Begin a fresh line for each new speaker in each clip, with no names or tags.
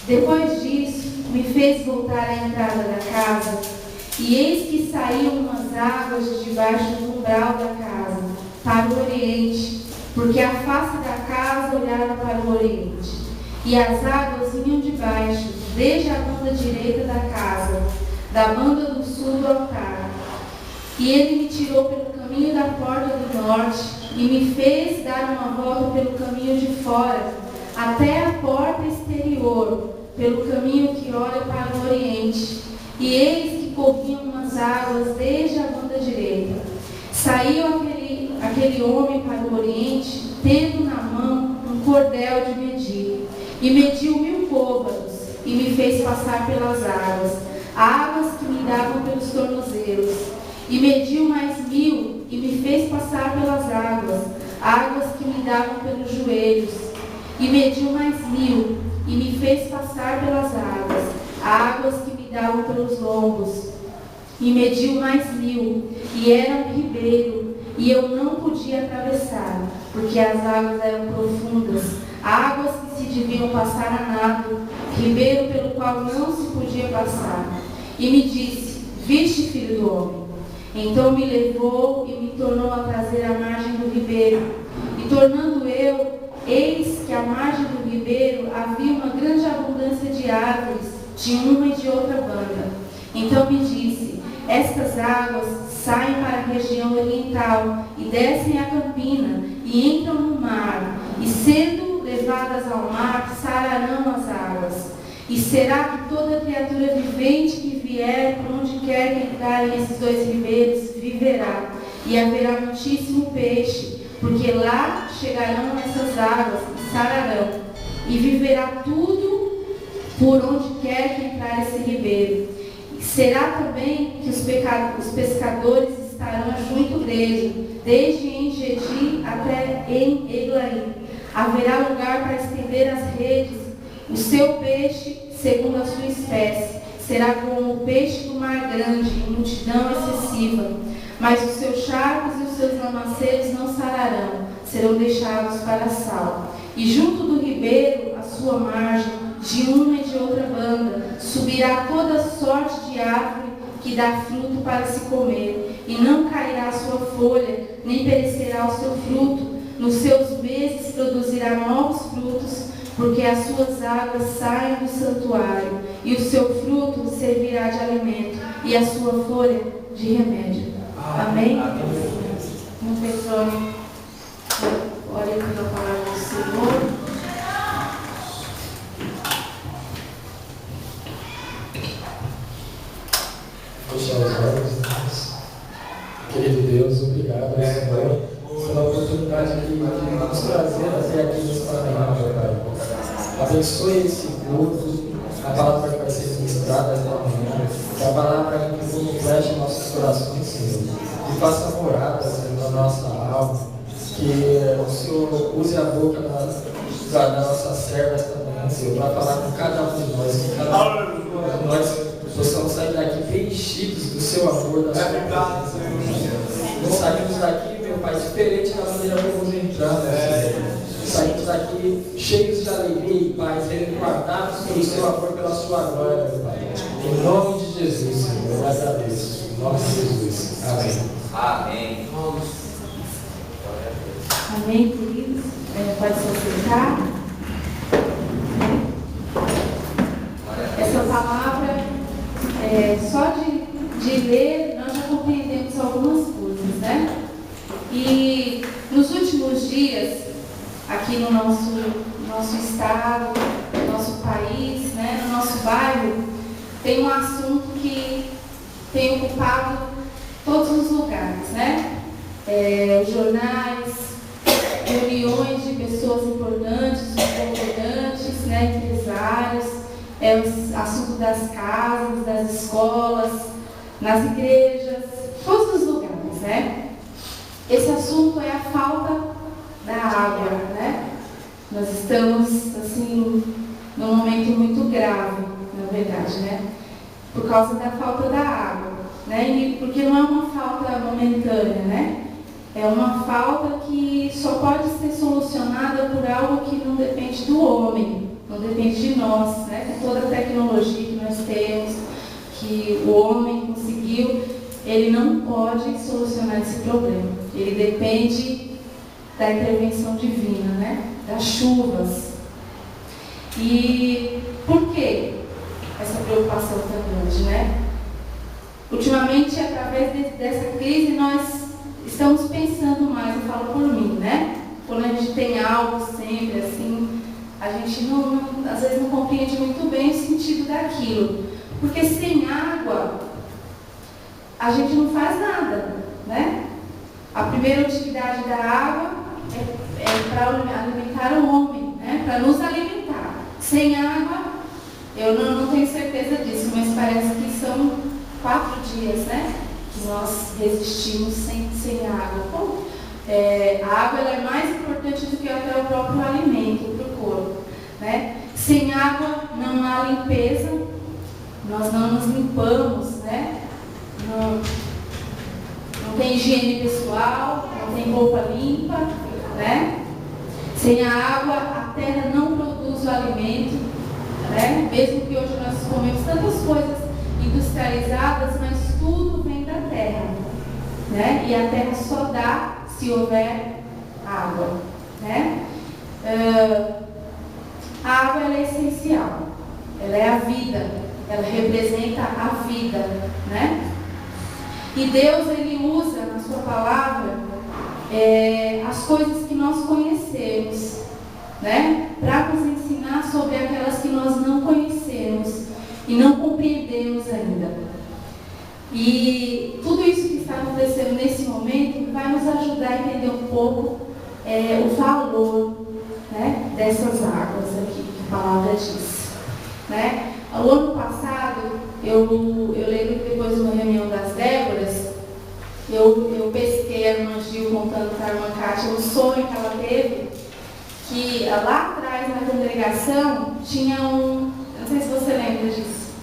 Depois disso, me fez voltar à entrada da casa, e eis que saíam umas águas de debaixo do umbral da casa, para o oriente, porque a face da casa olhava para o oriente. E as águas vinham de baixo, desde a banda direita da casa, da banda do sul do altar. E ele me tirou pelo caminho da porta do norte, e me fez dar uma volta pelo caminho de fora, até a porta exterior, pelo caminho que olha para o oriente. E eis que corriam umas águas desde a banda direita. Saiu aquele homem para o oriente, tendo na mão um cordel de medir, e mediu 1000 côvados, e me fez passar pelas águas que me davam pelos tornozelos. E mediu mais 1000, e me fez passar pelas águas que me davam pelos joelhos. E mediu mais 1000, e me fez passar pelas águas que me davam pelos lombos. E mediu mais 1000, e era um ribeiro, e eu não podia atravessar, porque as águas eram profundas, águas que se deviam passar a nado, ribeiro pelo qual não se podia passar. E me disse: viste, filho do homem? Então me levou e me tornou a trazer à margem do ribeiro. E tornando eu, eis que à margem do ribeiro havia uma grande abundância de árvores, de uma e de outra banda. Então me disse: estas águas saem para a região oriental e descem a campina e entram no mar, e sendo levadas ao mar, sararão as águas. E será que toda criatura vivente que vier por onde quer que entrarem esses dois ribeiros viverá, e haverá muitíssimo peixe, porque lá chegarão essas águas e sararão, e viverá tudo por onde quer que entrar esse ribeiro. Será também que os pescadores estarão junto dele, desde En-Gedi até En-Eglaim. Haverá lugar para estender as redes. O seu peixe, segundo a sua espécie, será como o peixe do mar grande, em multidão excessiva. Mas os seus charcos e os seus lamaceiros não sararão, serão deixados para sal. E junto do ribeiro, à sua margem, de uma e de outra banda, subirá toda sorte de árvore que dá fruto para se comer, e não cairá a sua folha, nem perecerá o seu fruto. Nos seus meses produzirá novos frutos, porque as suas águas saem do santuário, e o seu fruto servirá de alimento, e a sua folha de remédio. Amém? Um pessoal, olha pela palavra do Senhor.
Fechar os olhos. Querido Deus, obrigado, Senhor, pela oportunidade de nos trazer até aqui nesta manhã, Pai. Abençoe esse culto, a palavra que vai ser ministrada esta manhã, que a palavra que complete nossos corações, Senhor, e faça morada, Senhor, na nossa alma, que o Senhor use a boca da nossa serva esta manhã, Senhor, para falar com cada um de nós, que cada um de nós possamos sair daqui preenchidos do seu amor, da sua presença. Não saímos daqui, meu Pai, diferente da maneira como entramos. Saímos daqui cheios de alegria e paz, sendo guardados pelo seu amor, pela sua glória, meu Pai. Em nome de Jesus, Senhor, eu agradeço. Em nome de Jesus. Amém.
Amém.
Amém, queridos. Pode se aceitar. Essa palavra, só de ler, nós já compreendemos algumas coisas, né? E nos últimos dias, aqui no nosso estado, no nosso país, né, no nosso bairro, tem um assunto que tem ocupado todos os lugares, né? Os jornais, reuniões de pessoas importantes, concordantes, né, empresários, o assunto das casas, das escolas, nas igrejas, todos os lugares, né? Esse assunto é a falta da água, né? Nós estamos, assim, num momento muito grave, na verdade, né? Por causa da falta da água, né? E porque não é uma falta momentânea, né? É uma falta que só pode ser solucionada por algo que não depende do homem, não depende depende de nós, né? Com toda a tecnologia que nós temos, que o homem conseguiu, ele não pode solucionar esse problema. Ele depende da intervenção divina, né? Das chuvas. E por que essa preocupação tão grande, né? Ultimamente, através dessa crise, nós estamos pensando mais, eu falo por mim, né? Quando a gente tem algo sempre assim, a gente às vezes não compreende muito bem o sentido daquilo. Porque sem água, a gente não faz nada, né? A primeira utilidade da água é para alimentar o homem, né? Para nos alimentar. Sem água, eu não tenho certeza disso, mas parece que são 4 dias, né? Que nós resistimos sem água. Bom, a água ela é mais importante do que até o próprio alimento para o corpo, né? Sem água não há limpeza, nós não nos limpamos, né? Não tem higiene pessoal, não tem roupa limpa, né? Sem a água, a terra não produz o alimento, né? Mesmo que hoje nós comemos tantas coisas industrializadas, mas tudo vem da terra, né? E a terra só dá se houver água, né? A água ela é essencial, ela é a vida, ela representa a vida, né? E Deus ele usa na sua palavra as coisas que nós conhecemos, né? Para nos ensinar sobre aquelas que nós não conhecemos e não compreendemos ainda. E tudo isso que está acontecendo nesse momento vai nos ajudar a entender um pouco o valor, né, dessas águas aqui, que a palavra diz, né? O ano passado, eu lembro que depois de uma reunião das Déboras, eu pesquei a irmã Gil contando para a irmã Kátia um sonho que ela teve, que lá atrás na congregação tinha não sei se você lembra disso,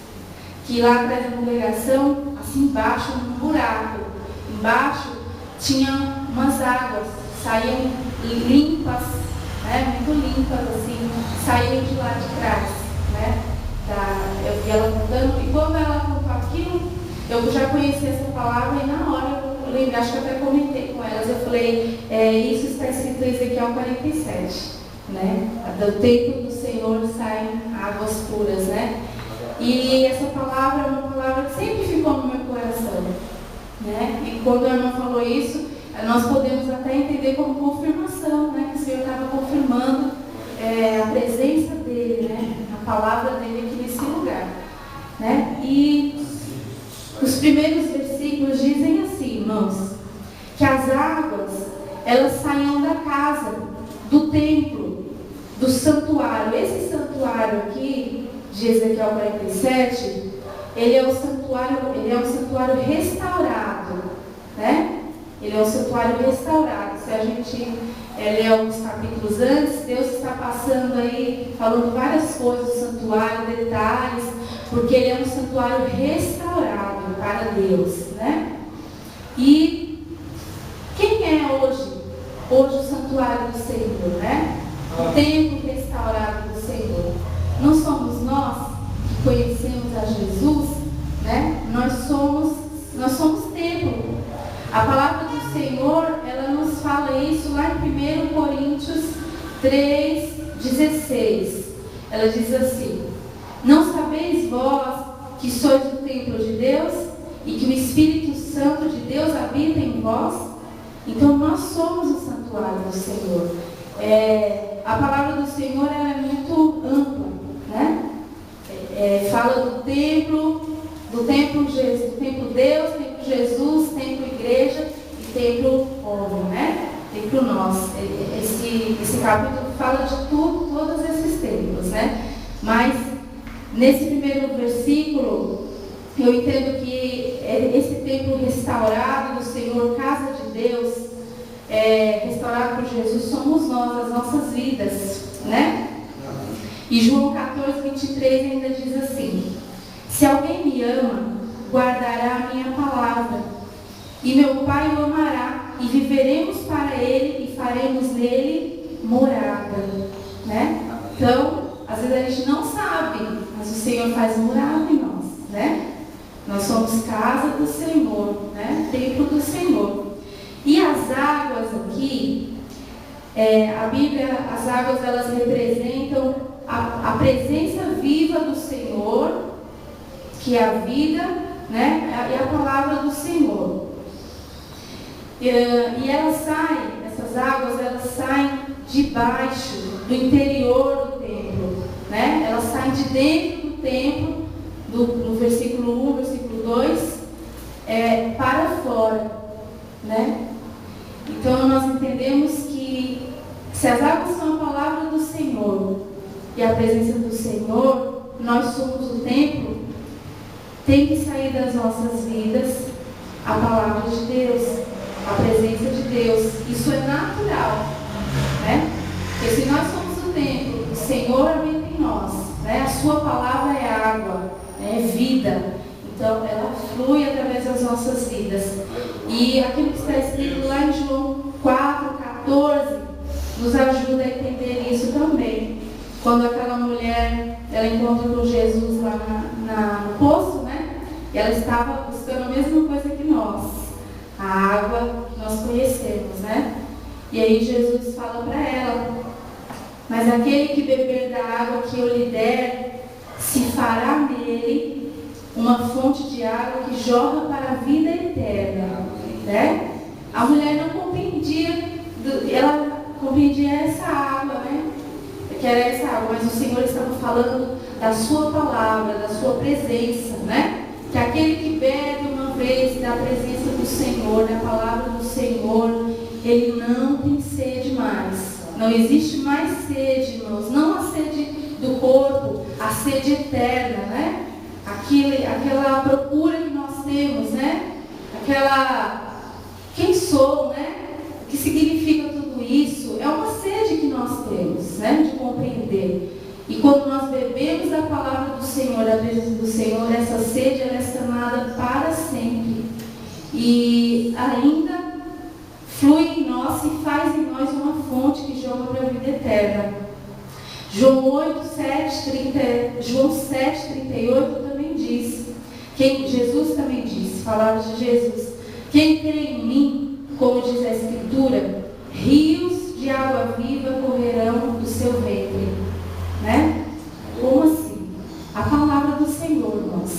que lá atrás da congregação, assim embaixo, um buraco, embaixo tinha umas águas, saíam limpas, né, muito limpas assim, saíam de lá de trás, né? Eu vi ela contando, e quando ela contou aquilo, eu já conhecia essa palavra, e na hora eu lembrei, acho que eu até comentei com elas, eu falei, isso está escrito em Ezequiel 47, né? Do templo do Senhor saem águas puras, né? E essa palavra é uma palavra que sempre ficou no meu coração, né? E quando a irmã falou isso, nós podemos até entender como confirmação, né? Que o Senhor estava confirmando a presença dele, né? A palavra dele aqui nesse lugar, né? E os primeiros versículos dizem assim, irmãos, que as águas, elas saíam da casa, do templo, do santuário. Esse santuário aqui, de Ezequiel 47, ele é um santuário restaurado, né? Ele é um santuário restaurado. Se a gente ler alguns capítulos antes, Deus está passando aí, falando várias coisas do santuário, detalhes, porque ele é um santuário restaurado para Deus, né? E quem é hoje o santuário do Senhor, né? O templo restaurado do Senhor. Não somos nós que conhecemos a Jesus, né? Nós somos templo. A palavra do Senhor, ela nos fala isso lá em 1 Coríntios 3,16. Ela diz assim: não sabeis vós que sois o templo de Deus e que o Espírito Santo de Deus habita em vós? Então nós somos o santuário do Senhor. A palavra do Senhor ela é muito ampla, né? Fala do templo Deus, templo Jesus, templo igreja e templo homem, né? Templo nós. Esse capítulo fala de tudo, todos esses templos, né? Mas nesse primeiro versículo eu entendo que esse templo restaurado do Senhor, casa de Deus, restaurado por Jesus, somos nós, as nossas vidas, né? E João 14:23 ainda diz assim: se alguém me ama, guardará a minha palavra, e meu Pai o amará, e viveremos para ele, e faremos nele morada, né? Então, às vezes a gente não sabe, mas o Senhor faz morada em nós, né? Nós somos casa do Senhor, né? Templo do Senhor. E as águas aqui, a Bíblia, as águas elas representam a presença viva do Senhor, que é a vida, né? E a palavra do Senhor. E elas saem, essas águas, elas saem debaixo do interior do templo, né? Elas saem de dentro do templo, do versículo 1, versículo 2, para fora, né? Então nós entendemos que se as águas são a palavra do Senhor e a presença do Senhor, nós somos o templo, tem que sair das nossas vidas a palavra de Deus, a presença de Deus. Isso é natural, né? Porque se nós somos o templo, o Senhor habita em nós, né? A sua palavra é água, é vida. Então ela flui através das nossas vidas. E aquilo que está escrito lá em João 4,14 nos ajuda a entender isso também. Quando aquela mulher, ela encontra com Jesus lá no poço, né? E ela estava buscando a mesma coisa que nós, a água que nós conhecemos, né? E aí Jesus fala para ela: mas aquele que beber da água que eu lhe der, se fará nele uma fonte de água que jorra para a vida eterna, né? A mulher não compreendia, ela compreendia essa água, né? Que era essa água, mas o Senhor estava falando da sua palavra, da sua presença, né? Que aquele que bebe uma vez da presença do Senhor, da palavra do Senhor, ele não tem sede mais. Não existe mais sede, irmãos. Não a sede do corpo, a sede eterna, né? Aquela procura que nós temos, né? Quem sou, né? O que significa tudo isso? É uma sede que nós temos, né? De compreender. E quando nós bebemos da palavra do Senhor, da presença do Senhor, essa sede ela é sanada para sempre. E ainda flui em nós e faz em nós uma fonte que jorra para a vida eterna. João 7,38 também diz, Jesus também diz, palavras de Jesus: quem crê em mim, como diz a Escritura, rios de água viva correrão do seu ventre. Né? Como assim? A palavra do Senhor, irmãos.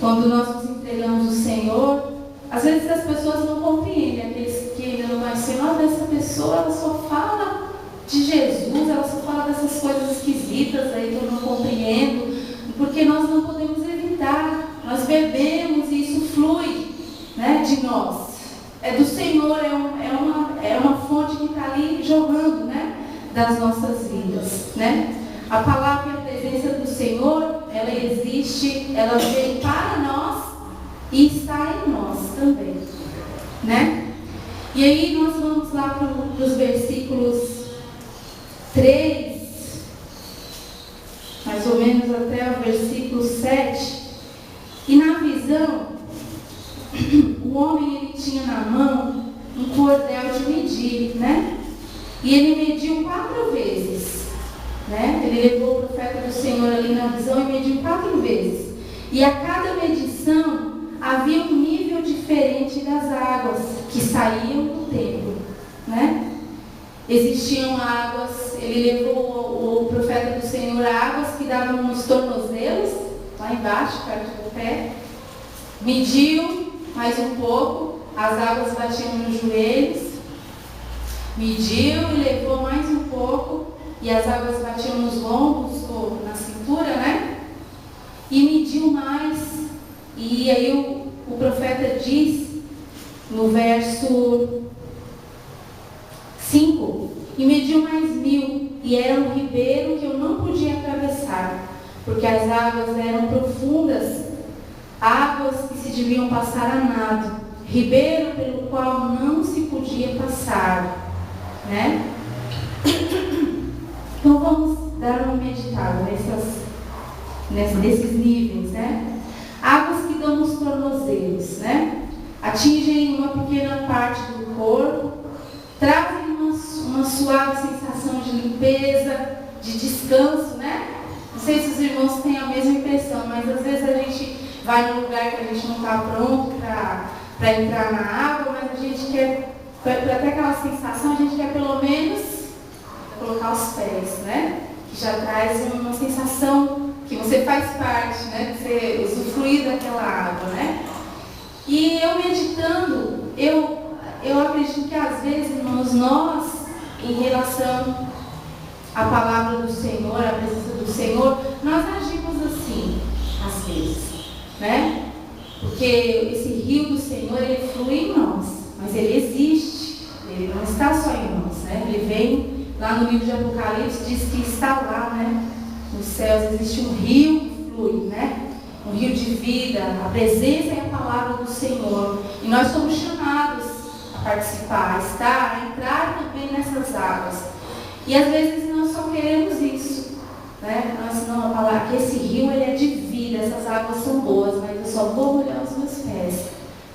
Quando nós nos entregamos ao Senhor, às vezes as pessoas não compreendem, aqueles que ainda não conhecem, olha, essa pessoa ela só fala de Jesus, ela só fala dessas coisas esquisitas aí que eu não compreendo, porque nós não podemos evitar, nós bebemos e isso flui, né, de nós. É do Senhor, é uma fonte que está ali jorrando, né, das nossas vidas, né? A palavra e a presença do Senhor, ela existe, ela veio para nós e está em nós também, né? E aí nós vamos lá para os versículos 3, mais ou menos até o versículo 7. E na visão, o homem ele tinha na mão um cordel de medir, né? E ele mediu 4 vezes. Né? Ele levou o profeta do Senhor ali na visão e mediu 4 vezes. E a cada medição havia um nível diferente das águas que saíam do templo, né? Existiam águas, ele levou o profeta do Senhor a águas que davam nos tornozelos, lá embaixo, perto do pé. Mediu mais um pouco, as águas batiam nos joelhos. Mediu e levou mais um pouco, e as águas batiam nos lombos ou na cintura, né? E mediu mais. E aí o profeta diz no verso 5: e mediu mais 1000, e era um ribeiro que eu não podia atravessar, porque as águas eram profundas, águas que se deviam passar a nado, ribeiro pelo qual não se podia passar, né? Então vamos dar uma meditada nesses níveis, né? Águas que dão nos tornozelos, né? Atingem uma pequena parte do corpo, trazem uma suave sensação de limpeza, de descanso, né? Não sei se os irmãos têm a mesma impressão, mas às vezes a gente vai num lugar que a gente não está pronto para entrar na água, mas a gente quer, para ter aquela sensação, a gente quer pelo menos colocar os pés, né? Que já traz uma sensação que você faz parte, né? De você usufruir daquela água, né? E eu meditando, eu acredito que às vezes, irmãos, nós, em relação à palavra do Senhor, à presença do Senhor, nós agimos assim, às vezes, né? Porque esse rio do Senhor, ele flui em nós, mas ele existe, ele não está só em nós, né? Ele vem, lá no livro de Apocalipse, diz que está lá, né? Nos céus existe um rio que flui, né? Um rio de vida, a presença e a palavra do Senhor. E nós somos chamados a participar, a estar, a entrar também nessas águas. E às vezes nós só queremos isso, né? Nós não, a palavra que esse rio ele é de vida, essas águas são boas, mas eu só vou molhar os meus pés,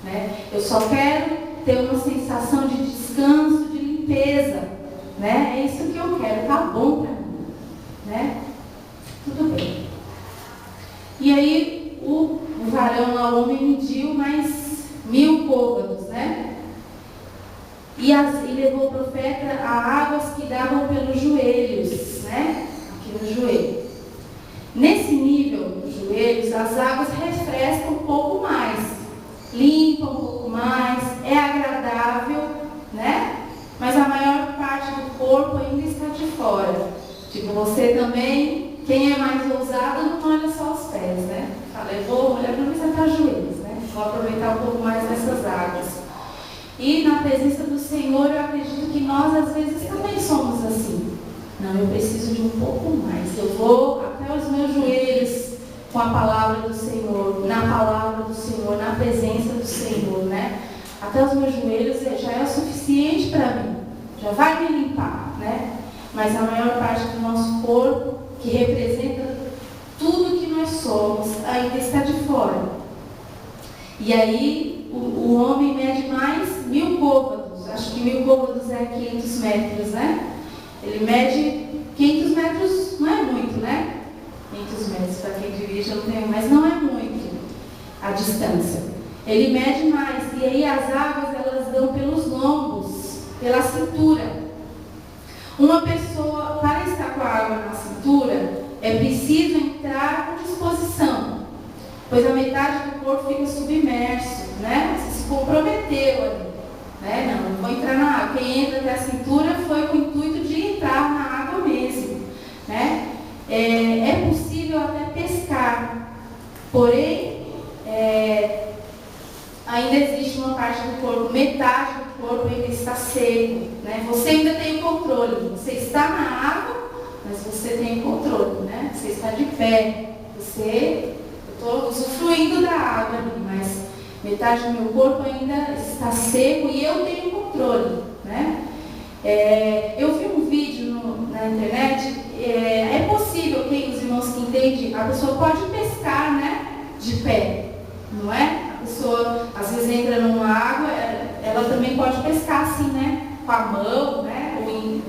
né? Eu só quero ter uma sensação de descanso, de limpeza, né? É isso que eu quero, tá bom para mim, né? Tudo bem. E aí o varão lá, o homem, mediu mais 1000 côvados, né? E levou o profeta a águas que davam pelos joelhos, né? Aqui no joelho. Nesse nível, nos joelhos, as águas refrescam um pouco mais, limpam um pouco mais, é agradável, né? Mas a maior parte do corpo ainda está de fora. Tipo, você também, quem é mais ousado, não molha só os pés, né? Fala, eu vou molhar para mim até os joelhos, né? Vou aproveitar um pouco mais dessas águas. E na presença do Senhor, eu acredito que nós, às vezes, também somos assim. Não, eu preciso de um pouco mais. Eu vou até os meus joelhos com a palavra do Senhor, na palavra do Senhor, na presença do Senhor, né? Até os meus joelhos já é o suficiente para mim. Já vai me limpar, né? Mas a maior parte do nosso corpo, que representa tudo que nós somos, ainda está de fora. E aí, o homem mede mais 1000 côvados. Acho que 1000 côvados é 500 metros, né? Ele mede 500 metros, não é muito, né? 500 metros, para quem dirige, eu não tenho, mas não é muito a distância. Ele mede mais. E aí, as águas, elas dão pelos lombos, pela cintura. Uma pessoa, para estar com a água na cintura, é preciso entrar com disposição, pois a metade do corpo fica submerso, né? Você se comprometeu ali, né? Não vou entrar na água. Quem entra até a cintura foi com o intuito de entrar na água mesmo, né? É possível até pescar, porém, ainda existe uma parte do corpo, metade do corpo ainda está seco, né? Você ainda tem o controle, você está na água, mas você tem o controle, né? Você está de pé, eu estou usufruindo da água ali, mas metade do meu corpo ainda está seco e eu tenho controle, né? Eu vi um vídeo na internet, é possível que os irmãos que entendem, a pessoa pode pescar, né? De pé, não é? A pessoa às vezes entra numa água, ela também pode pescar assim, né? Com a mão, né?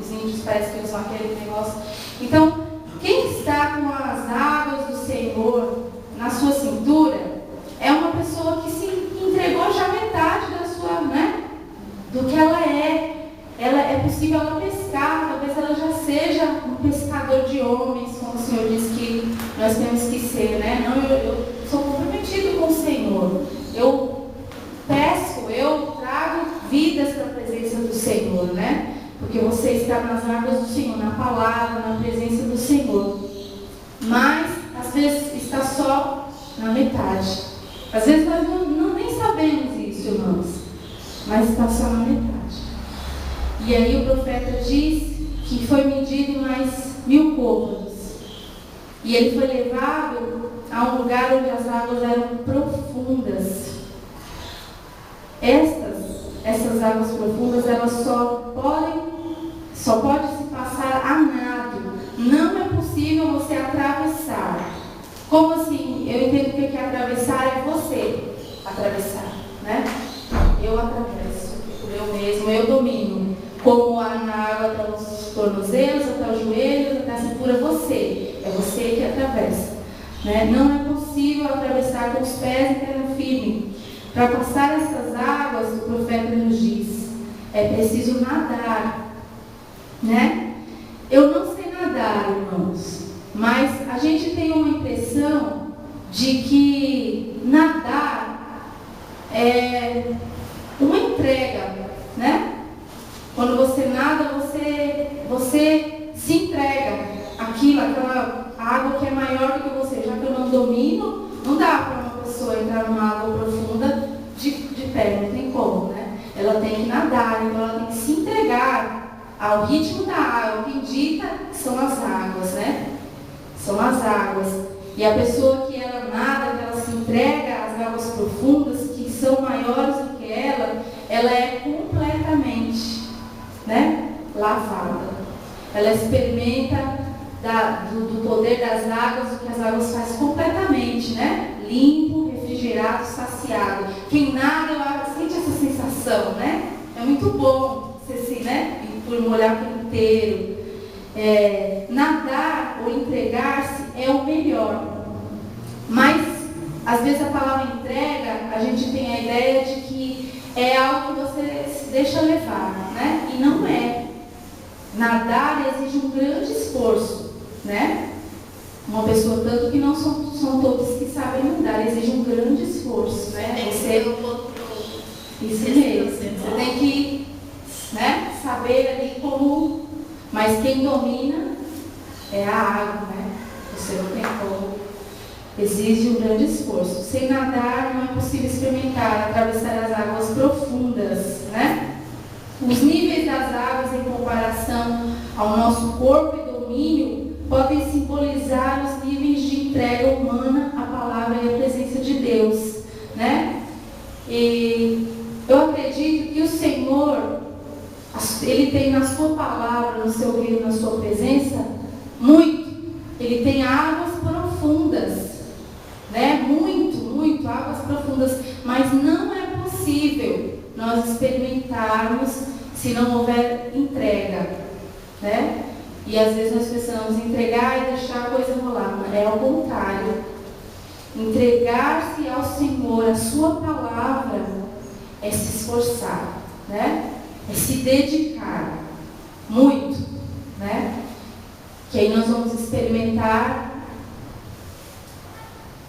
Os índios parecem que usam aquele negócio. Então, quem está com as águas do Senhor na sua cintura é uma pessoa que se entregou já metade da sua, né? Do que ela é. É possível ela pescar, talvez ela já seja um pescador de homens, como o Senhor disse que nós temos que ser, né? Não, eu sou comprometido com o Senhor. Eu pesco, eu trago vidas para a presença do Senhor, né? Porque você está nas águas do Senhor, na palavra, na presença do Senhor. Mas, às vezes, está só na metade. Às vezes nós nem sabemos isso, irmãos. Mas está só na metade. E aí o profeta diz que foi medido mais 1000 côvados. E ele foi levado a um lugar onde as águas eram profundas. Essas águas profundas, elas só pode se passar a nado. Não é possível você atravessar. Como assim? Eu entendo que atravessar é você atravessar, né? Eu atravesso, eu mesmo, eu domino. Como na água até os tornozelos, até os joelhos, até a cintura, você. É você que atravessa. né? Não é possível atravessar com os pés em terra firme. Para passar essas águas, o profeta nos diz, é preciso nadar, né? Eu não sei nadar, irmãos, mas a gente tem uma impressão de que nadar é uma entrega, né? Quando você nada, você se entrega aquela água que é maior do que você. Já que eu não domino, não dá para uma pessoa entrar numa água profunda de pé, não tem como, né? Ela tem que nadar, então ela tem que se entregar ao ritmo da água. Quem dita são as águas, né? São as águas. E a pessoa que ela nada, que ela se entrega às águas profundas, que são maiores do que ela é completamente, né, lavada. Ela experimenta do poder das águas, o que as águas fazem completamente, né? Limpo, refrigerado, saciado. Quem nada, sente essa sensação, né? É muito bom você se, né, por molhar por inteiro. Nadar ou entregar-se é o melhor. Mas, às vezes, a palavra entrega, a gente tem a ideia de que é algo que você se deixa levar, né? E não é. Nadar exige um grande esforço, né? Uma pessoa, tanto que não são todos que sabem nadar, exige um grande esforço, né? Isso mesmo. Você tem que, né, saber ali como. Mas quem domina é a água, né? Você não tem como. Exige um grande esforço. Sem nadar não é possível experimentar, atravessar as águas profundas, né? Os níveis das águas em comparação ao nosso corpo e domínio podem simbolizar os níveis de entrega humana à palavra e à presença de Deus, né? E eu acredito que o Senhor, Ele tem na sua palavra, no seu reino, na sua presença, muito. Ele tem águas profundas, né? Muito águas profundas, mas não é possível nós experimentarmos se não houver entrega, né? E às vezes nós precisamos entregar e deixar a coisa rolar, mas é ao contrário. Entregar-se ao Senhor, a sua palavra, é se esforçar, né? É se dedicar muito, né? Que aí nós vamos experimentar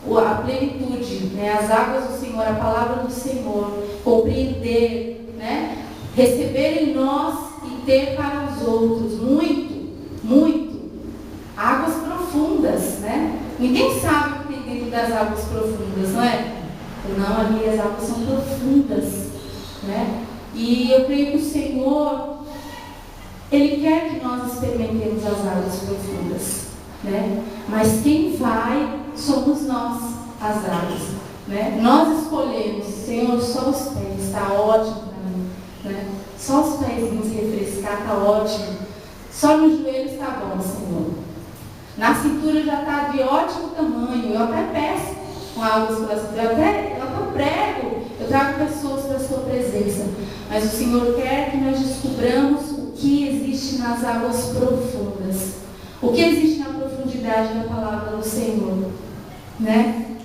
a plenitude, né? As águas do Senhor, a palavra do Senhor, compreender, né? Receber em nós e ter para os outros, muito. Águas profundas, né? Ninguém sabe o que tem dentro das águas profundas, não é? Não, ali as águas são profundas, né? E eu creio que o Senhor, Ele quer que nós experimentemos as águas profundas, né? Mas quem vai somos nós, as águas, né? Nós escolhemos, Senhor, só os pés, está ótimo para mim, né? Só os pés nos refrescar, está ótimo. Só nos joelhos está bom, Senhor. Na cintura já está de ótimo tamanho. Eu até peço com águas para a cintura, eu até prego, eu trago pessoas para a sua presença. Mas o Senhor quer que nós descobramos o que existe nas águas profundas. O que existe na profundidade da palavra do Senhor, né?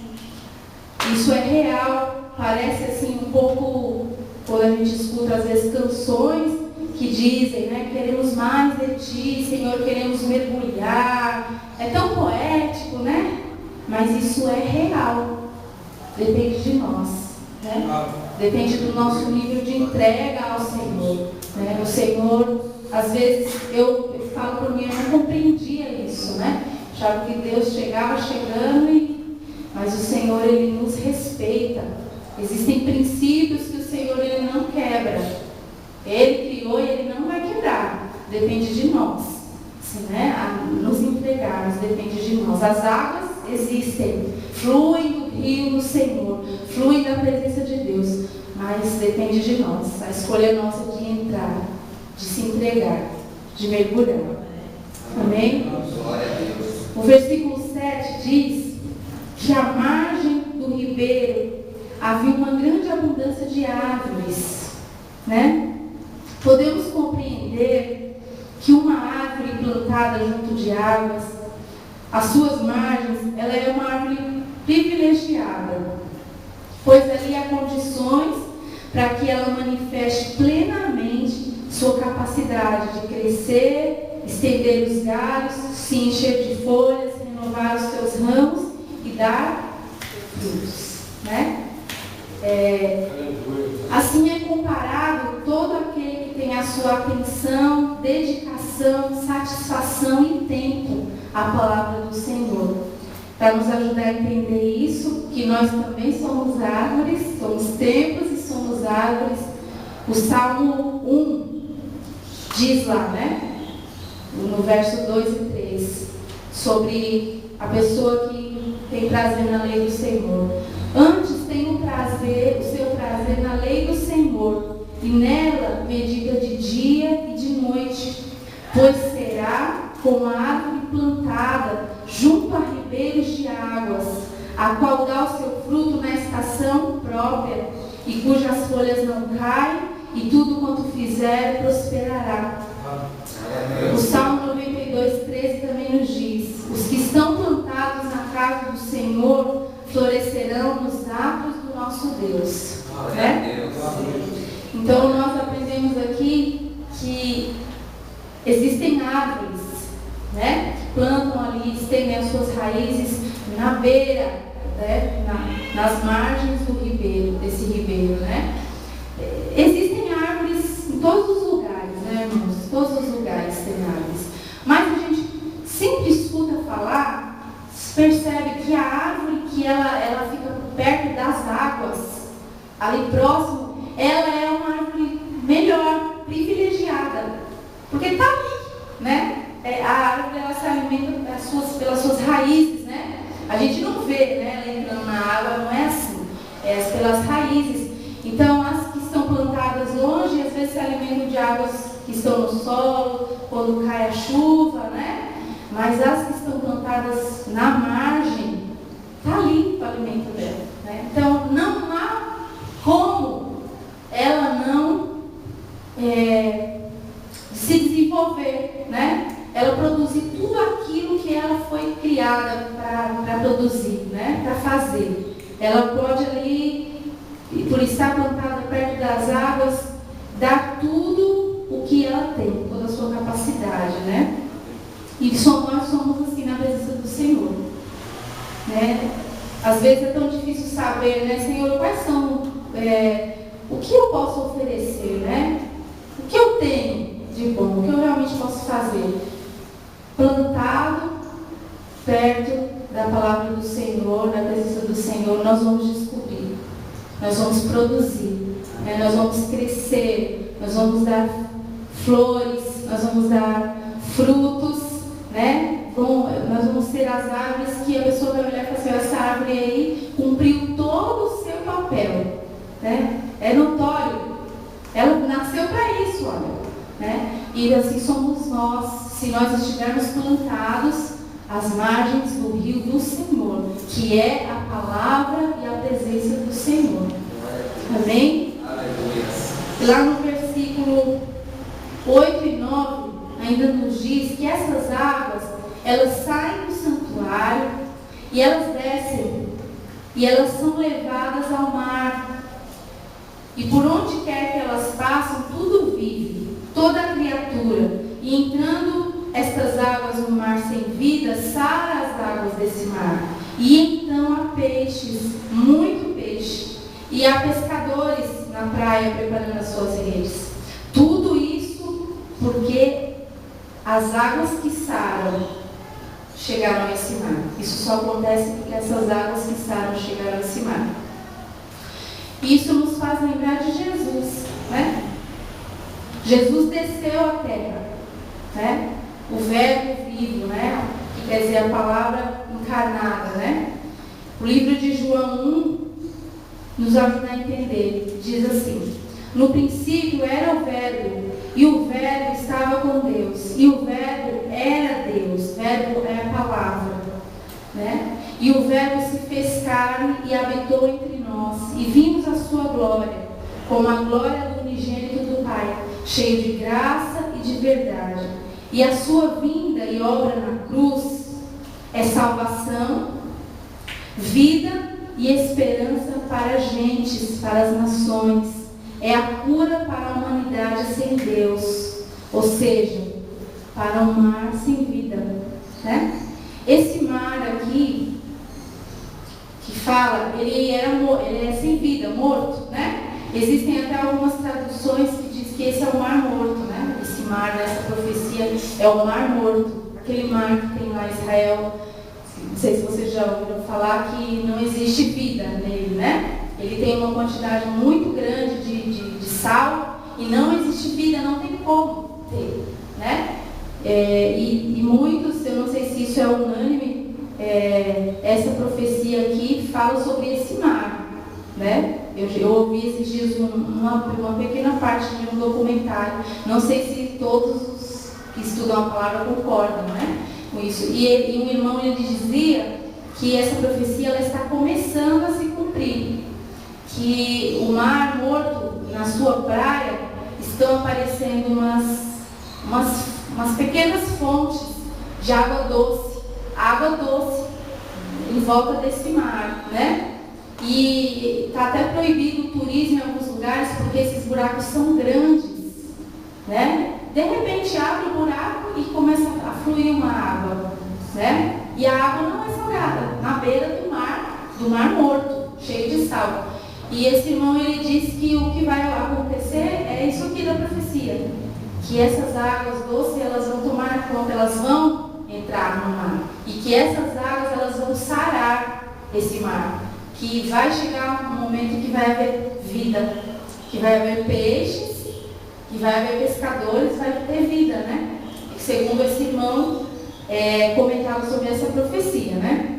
Isso é real. Parece assim um pouco, quando a gente escuta às vezes canções que dizem, né, queremos mais de Ti, Senhor, queremos mergulhar. É tão poético, né? Mas isso é real. Depende de nós, né? Depende do nosso nível de entrega ao Senhor, né? O Senhor, às vezes, eu falo para mim, eu não compreendia isso, né? Achava que Deus chegava chegando, mas o Senhor, Ele nos respeita. Existem princípios que o Senhor, Ele não quebra. Ele criou e Ele não vai quebrar. Depende de nós, assim, né? A nos entregarmos, depende de nós. As águas existem, fluem do rio do Senhor, fluem da presença de Deus, mas depende de nós. A escolha nossa de entrar, de se entregar, de mergulhar. Amém? O versículo 7 diz que à margem do ribeiro havia uma grande abundância de árvores, né? Podemos compreender que uma árvore plantada junto de águas, as suas margens, ela é uma árvore pode crescer, estender os galhos, se encher de folhas, renovar os seus ramos e dar frutos, né? Assim é comparado todo aquele que tem a sua atenção, dedicação, satisfação e tempo à palavra do Senhor. Para nos ajudar a entender isso, que nós também somos árvores, somos templos e somos árvores. O Salmo 1 diz lá, né? No verso 2 e 3, sobre a pessoa que tem prazer na lei do Senhor. Antes tem o seu prazer na lei do Senhor, e nela medita de dia e de noite, pois será como a árvore plantada junto a ribeiros de águas, a qual dá o seu fruto na estação própria, e cujas folhas não caem, e tudo quanto fizer prosperará. O Salmo 92:13 também nos diz: os que estão plantados na casa do Senhor florescerão nos atos do nosso Deus. Né? Então nós aprendemos aqui que existem árvores, né, que plantam ali, estendem as suas raízes na beira, né, nas margens do ribeiro, desse ribeiro, né? Existem árvores em todos os lugares, né, irmãos? Todos os lugares tem árvores. Mas a gente sempre escuta falar, percebe que a árvore que ela fica perto das águas, ali próximo, ela é uma árvore melhor, privilegiada, porque está ali, né? A árvore, ela se alimenta pelas suas raízes, né? A gente não vê, né, ela entrando na água, não é assim, é pelas raízes. Então, as que estão plantadas longe, às vezes se alimentam de águas que estão no solo, quando cai a chuva, né? Mas as que estão plantadas na margem, está ali o alimento dela, né? Então, não há como ela não se desenvolver, né? Ela produzir tudo aquilo que ela foi criada para produzir, né? Para fazer. Ela pode ali, por estar plantada perto das águas, dar tudo o que ela tem, toda a sua capacidade, né? E nós somos assim na presença do Senhor, né? Às vezes é tão difícil saber, né, Senhor, quais são, o que eu posso oferecer, né? O que eu tenho de bom, o que eu realmente posso fazer? Plantado perto da palavra do Senhor, na presença do Senhor, nós vamos descobrir, nós vamos produzir, né? Nós vamos crescer, nós vamos dar flores, nós vamos dar frutos, né? Nós vamos ser as árvores que a pessoa vai olhar e falar assim: essa árvore aí cumpriu todo o seu papel, né? É notório, ela nasceu para isso, olha, né? E assim somos nós, se nós estivermos plantados às margens do rio do Senhor, que é a palavra e a presença do Senhor. Amém? Lá no versículo 8 e 9, ainda nos diz que essas águas, elas saem do santuário e elas descem, e elas são levadas ao mar. E por onde quer que elas passam, tudo vive, toda a criatura. E entrando estas águas no mar sem vida, sara as águas desse mar. E então há peixes, muito peixe. E há pescadores na praia preparando as suas redes. Tudo isso porque as águas que saram chegaram a esse mar. Isso só acontece porque essas águas que saram chegaram a esse mar. Isso nos faz lembrar de Jesus, né? Jesus desceu à terra, né? O verbo vivo, né? Que quer dizer a palavra encarnada, né? O livro de João 1 nos ajuda a entender. Diz assim: no princípio era o verbo, e o verbo estava com Deus, e o verbo era Deus. Verbo é a palavra, né? E o verbo se fez carne e habitou entre nós, e vimos a sua glória, como a glória do unigênito do Pai, cheio de graça e de verdade. E a sua vinda e obra na cruz é salvação, vida e esperança para as gentes, para as nações. É a cura para a humanidade sem Deus. ou seja, para um mar sem vida, né? Esse mar aqui, que fala, ele é sem vida, morto, né? Existem até algumas traduções que diz que esse é o mar morto, né? Esse mar nessa profecia é o mar morto, aquele mar que tem lá em Israel. Não sei se vocês já ouviram falar que não existe vida nele, né? Ele tem uma quantidade muito grande de sal e não existe vida, não tem como ter, né? E muitos, eu não sei se isso é unânime, essa profecia aqui fala sobre esse mar, né? Eu ouvi esses dias uma pequena parte de um documentário, não sei se todos os que estudam a palavra concordam, né, com isso. E um irmão ele dizia que essa profecia ela está começando a se cumprir, que o mar morto na sua praia estão aparecendo umas pequenas fontes de água doce em volta desse mar, né? E está até proibido o turismo em alguns lugares porque esses buracos são grandes, né? De repente abre o buraco e começa a fluir uma água, né? E a água não é salgada, na beira do mar morto, cheio de sal. E esse irmão ele diz que o que vai acontecer é isso aqui da profecia, que essas águas doces elas vão tomar conta, elas vão entrar no mar e que essas águas elas vão sarar esse mar, que vai chegar um momento que vai haver vida, que vai haver peixes, que vai haver pescadores, vai ter vida, né? E segundo esse irmão comentava sobre essa profecia, né?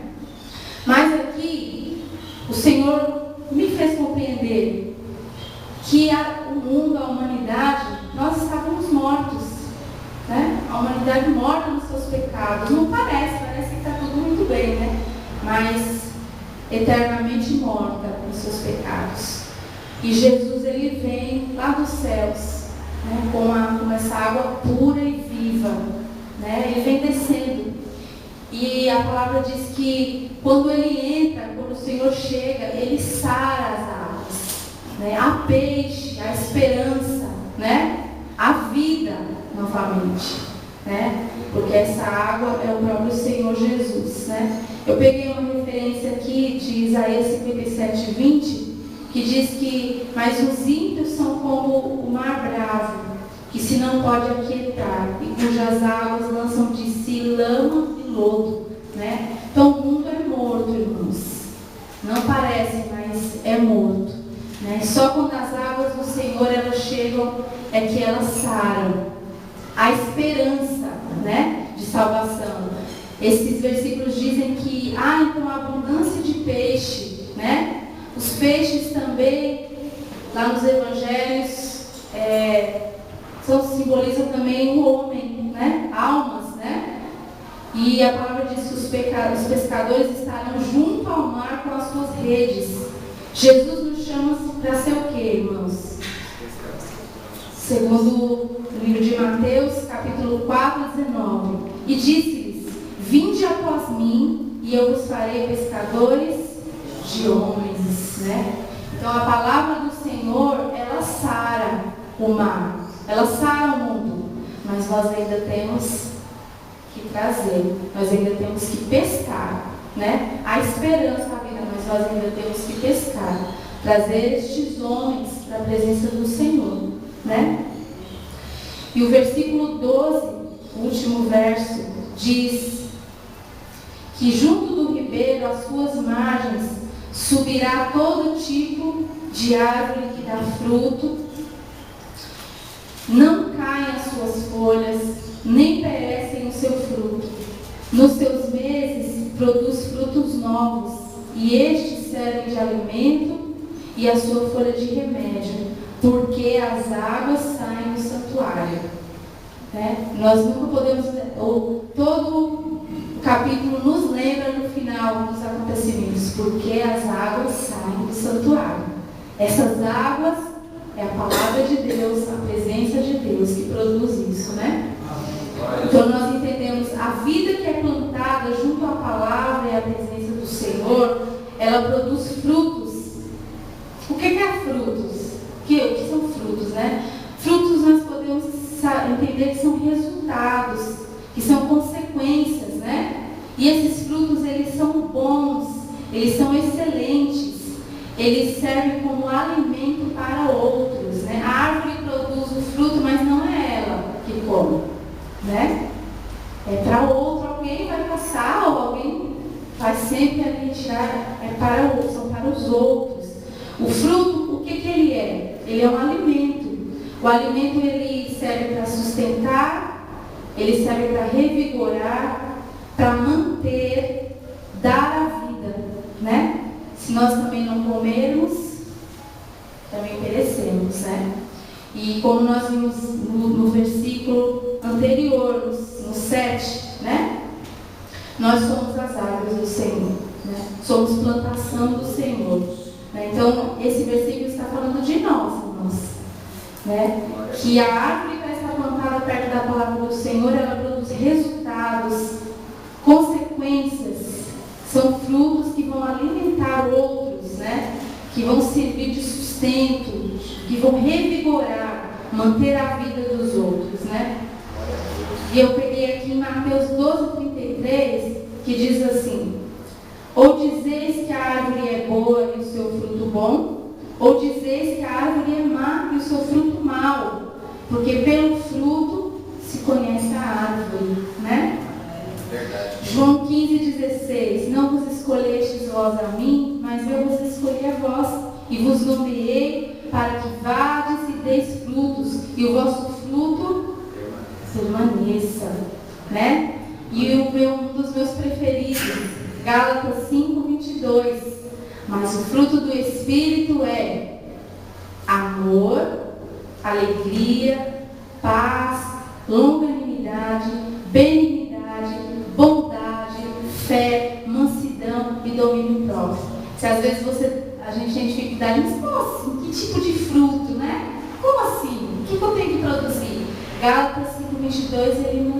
Mas aqui o Senhor me fez compreender que o mundo, a humanidade, nós estávamos mortos, né? A humanidade morta nos seus pecados. Não parece que está tudo muito bem, né? Mas eternamente morta nos seus pecados. E Jesus ele vem lá dos céus, né? com essa água pura e viva, né? Ele vem descendo. E a palavra diz que quando ele entra, quando o Senhor chega, ele sara as águas, né? A peixe, a esperança, né? A vida novamente, né? Porque essa água é o próprio Senhor Jesus, né? Eu peguei uma referência aqui de Isaías 57, 20, que diz que, mas os ímpios são como o mar bravo, que se não pode aquietar, e cujas águas lançam de si lama e lodo, né? Então o mundo é morto, irmãos. Não parece, mas é morto, né? Só quando as águas do Senhor elas chegam é que elas saram. A esperança, né, de salvação. Esses versículos dizem que há então abundância de peixe, né? Os peixes também, lá nos evangelhos, simbolizam também o homem, né? Almas, né? E a palavra diz que os pescadores estarão junto ao mar com as suas redes. Jesus nos chama para ser o quê, irmãos? Segundo o livro de Mateus, capítulo 4, 19. E disse-lhes: vinde após mim, e eu vos farei pescadores de homens, né? Então a palavra do Senhor, ela sara o mar, ela sara o mundo, mas nós ainda temos que trazer, nós ainda temos que pescar, né? A esperança à vida, mas nós ainda temos que pescar, trazer estes homens para a presença do Senhor, né? E o versículo 12, o último verso, diz que junto do ribeiro, às suas margens, subirá todo tipo de árvore que dá fruto, não caem as suas folhas, nem perecem o seu fruto. Nos seus meses produz frutos novos, e estes servem de alimento, e a sua folha de remédio, porque as águas saem do santuário. Né? Nós nunca podemos, todo o capítulo nos lembra no final dos acontecimentos, porque as águas saem do santuário. Essas águas é a palavra de Deus, a presença de Deus que produz isso, né? Então nós entendemos a vida que é plantada junto à palavra e à presença do Senhor, ela produz frutos. O que é frutos? O que são frutos, né? Frutos nós podemos entender que E esses frutos, eles são bons, eles são excelentes, eles servem como alimento para outros, né? A árvore produz o fruto, mas não é ela que come, né? É para outro, alguém vai passar, ou alguém vai sempre ali tirar, são para os outros. O fruto, o que ele é? Ele é um alimento. O alimento, ele serve para sustentar, ele serve para revigorar, para manter, dar a vida, né? Se nós também não comermos, também perecemos, né? E como nós vimos no versículo anterior, no 7, né? Nós somos as árvores do Senhor, né? Somos plantação do Senhor, né? Então, esse versículo está falando de nós, irmãos, né? Que a árvore que está plantada perto da palavra do Senhor, ela produz resultados, consequências, são frutos que vão alimentar outros, né? Que vão servir de sustento, que vão revigorar, manter a vida dos outros, né? E eu peguei aqui em Mateus 12:33, que diz assim: ou dizeis que a árvore é boa e o seu fruto bom, ou dizeis que a árvore é má e o seu fruto mau, porque pelo fruto se conhece a árvore, né?
Verdade.
João 15:16, não vos escolhestes vós a mim, mas eu vos escolhi a vós, e vos nomeei para que vades e deis frutos, e o vosso fruto permaneça, né? E um dos meus preferidos, Gálatas 5:22, mas o fruto do Espírito é amor, alegria, paz, longanimidade, benignidade, bondade, fé, mansidão e domínio próprio. Se às vezes a gente tem dificuldade, mas como assim? Que tipo de fruto, né? Como assim? O que eu tenho que produzir? Gálatas 5:22, ele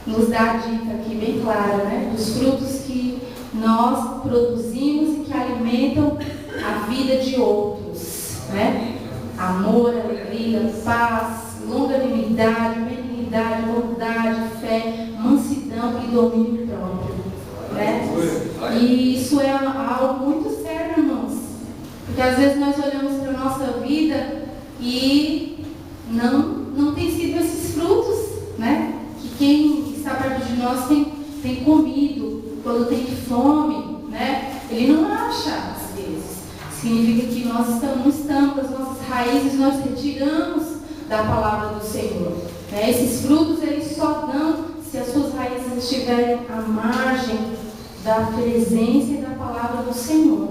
nos dá a dica aqui bem clara, né? Dos frutos que nós produzimos e que alimentam a vida de outros, né? Amor, alegria, paz, longanimidade, benignidade, bondade, fé, mansidão e domínio próprio, né? E isso é algo muito sério, irmãos, porque às vezes nós olhamos para a nossa vida e não tem sido esses frutos, né? Que quem está perto de nós tem comido, quando tem fome, né? Ele não acha, às vezes. Significa que nós não estamos, as nossas raízes nós retiramos da palavra do Senhor, né? Esses frutos, eles só dão se as suas raízes estiverem à margem da presença e da palavra do Senhor,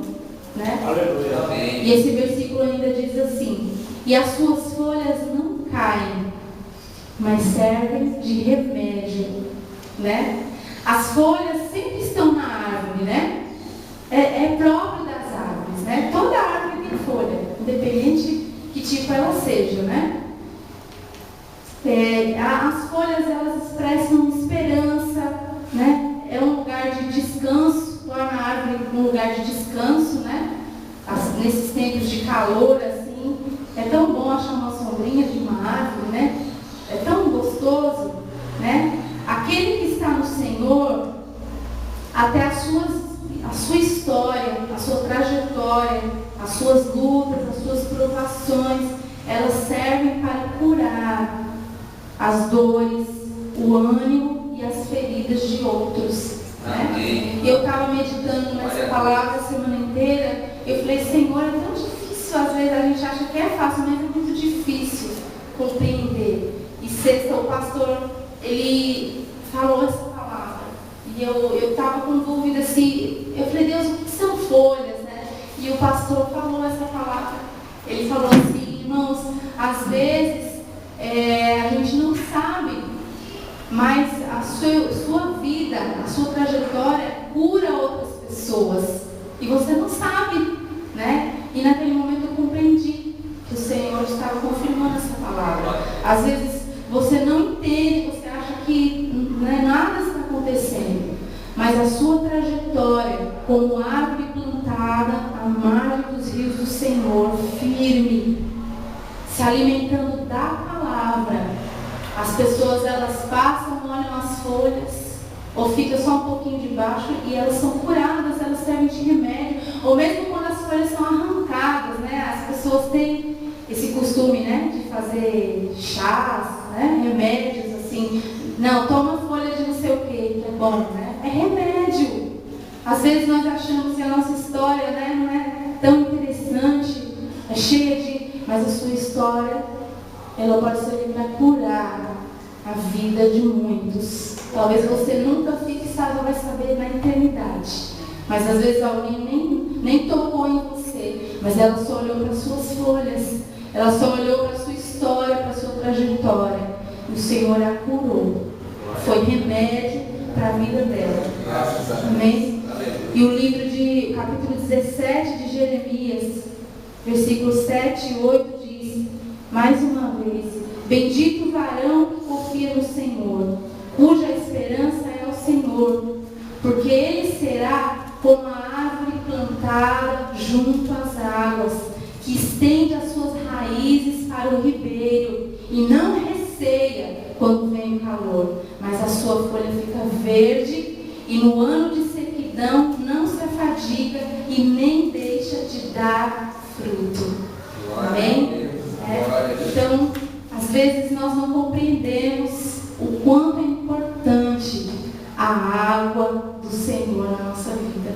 né?
Aleluia.
E esse versículo ainda diz assim: e as suas folhas não caem, mas servem de remédio, né? As folhas sempre estão na árvore, né? É próprio das árvores, né? Toda árvore tem folha, independente que tipo ela seja, né? As folhas, elas expressam esperança, né? É um lugar de descanso, torna a árvore um lugar de descanso, né? Nesses tempos de calor, assim, é tão bom achar uma sombrinha de uma árvore, né? É tão gostoso, né? Aquele que está no Senhor, até a sua história, a sua trajetória, as suas lutas, as suas provações, elas servem para curar as dores, o ânimo e as feridas de outros, né? E eu estava meditando nessa palavra a semana inteira. Eu falei: Senhor, é tão difícil, às vezes a gente acha que é fácil, mas é muito difícil compreender. E sexta, o pastor, ele falou essa palavra, e eu estava com dúvida se, eu falei: Deus, o que são folhas, né? E o pastor falou essa palavra. Ele falou assim: irmãos, às vezes a gente não sabe, mas a sua vida, a sua trajetória cura outras pessoas, e você não sabe, né? E naquele momento eu compreendi que o Senhor estava confirmando essa palavra. Às vezes você não entende, você acha que nada está acontecendo, mas a sua trajetória como árvore plantada à margem dos rios do Senhor, firme, se alimentando da palavra, as pessoas, elas passam, olham as folhas, ou ou fica só um pouquinho de baixo e elas são curadas, elas servem de remédio. Ou mesmo quando as folhas são arrancadas, né? As pessoas têm esse costume, né, de fazer chás, né, remédios assim. Não, toma folha de não sei o que é bom, né? É remédio. Às vezes nós achamos que a nossa história, né, não é tão interessante, é cheia de... Mas a sua história, ela pode servir para curar a vida de muitos. Talvez você nunca fique, sabe, vai saber na eternidade. Mas às vezes alguém nem tocou em você, mas ela só olhou para as suas folhas, ela só olhou para a sua história, para a sua trajetória. E o Senhor a curou. Foi remédio para a vida dela. Amém? E o livro de capítulo 17 de Jeremias, versículos 7 e 8 diz, mais uma vez, bendito o varão que confia no Senhor, cuja esperança é o Senhor, porque ele será como a árvore plantada junto às águas, que estende as suas raízes para o ribeiro e não receia quando vem o calor, mas a sua folha fica verde e no ano de sequidão não se afadiga e nem deixa de dar fruto. Amém? Então, às vezes nós não compreendemos o quanto é importante a água do Senhor na nossa vida.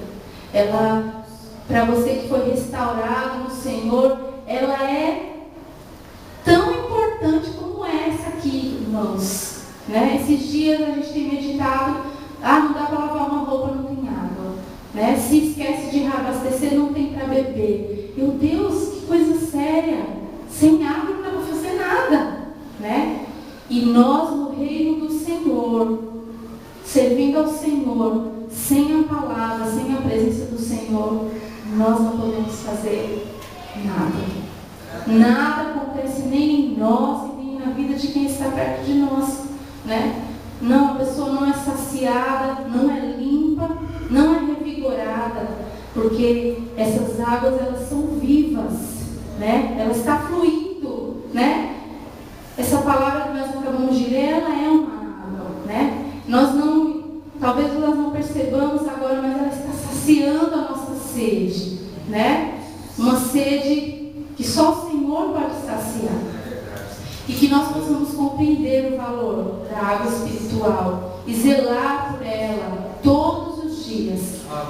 Ela, para você que foi restaurado no Senhor, ela é tão importante como essa aqui, irmãos. Né? Esses dias a gente tem meditado, não dá para lavar uma roupa, não tem água. Né? Se esquece de reabastecer, não tem para beber. Meu Deus, que coisa séria! Sem água não dá para fazer nada. Né? E nós, no reino do Senhor, servindo ao Senhor, sem a palavra, sem a presença do Senhor, nós não podemos fazer nada. Nada acontece nem em nós e nem na vida de quem está perto de nós. Né? Não, a pessoa não é saciada, não é limpa, não é revigorada, porque essas águas, elas são vivas, né? Ela está fluindo, né? Essa palavra que nós acabamos de ler, ela é uma água, né? Talvez nós não percebamos agora, mas ela está saciando a nossa sede, né? Uma sede que só o Senhor pode saciar. E que nós possamos compreender o valor da água espiritual e zelar por ela todos os dias,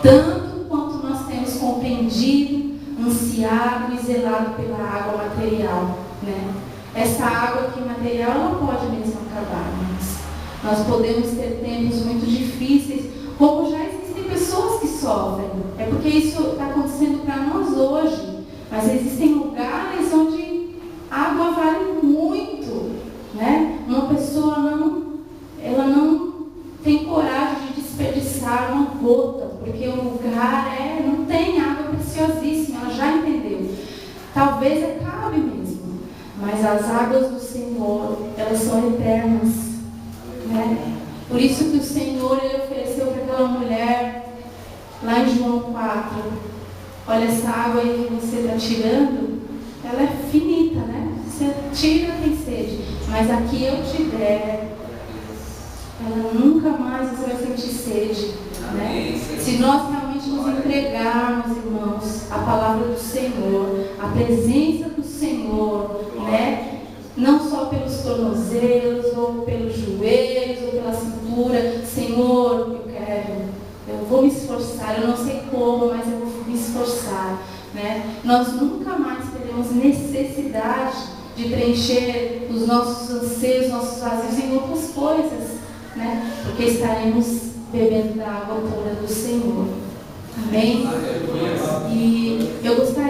tanto quanto nós temos compreendido, ansiado e zelado pela água material, né? Essa água aqui material não pode mesmo acabar, mas nós podemos ter tempos muito difíceis, como já existem pessoas que sofrem. É porque isso está acontecendo para nós hoje, mas existem lugares onde a água vale muito, né? Uma pessoa ela não tem coragem de desperdiçar uma gota, porque o lugar não tem água preciosíssima, ela já entendeu. Talvez acabe mesmo, mas as águas do Senhor, elas são eternas, né? Por isso que o Senhor, Ele ofereceu para aquela mulher, lá em João 4, olha, essa água aí que você está tirando, ela é finita, né? Você tira, tem sede, mas aqui eu te der, ela nunca mais você vai sentir sede, né? Se nós realmente nos entregarmos, irmãos, a palavra do Senhor, a presença do Senhor, né? Não só pelos tornozelos, ou pelos joelhos, ou pela cintura. Senhor, eu vou me esforçar, eu não sei como, mas eu vou me esforçar, né? Nós nunca mais teremos necessidade de preencher os nossos anseios, nossos vazios em outras coisas, né? Porque estaremos bebendo da água pura do Senhor. Amém? E eu gostaria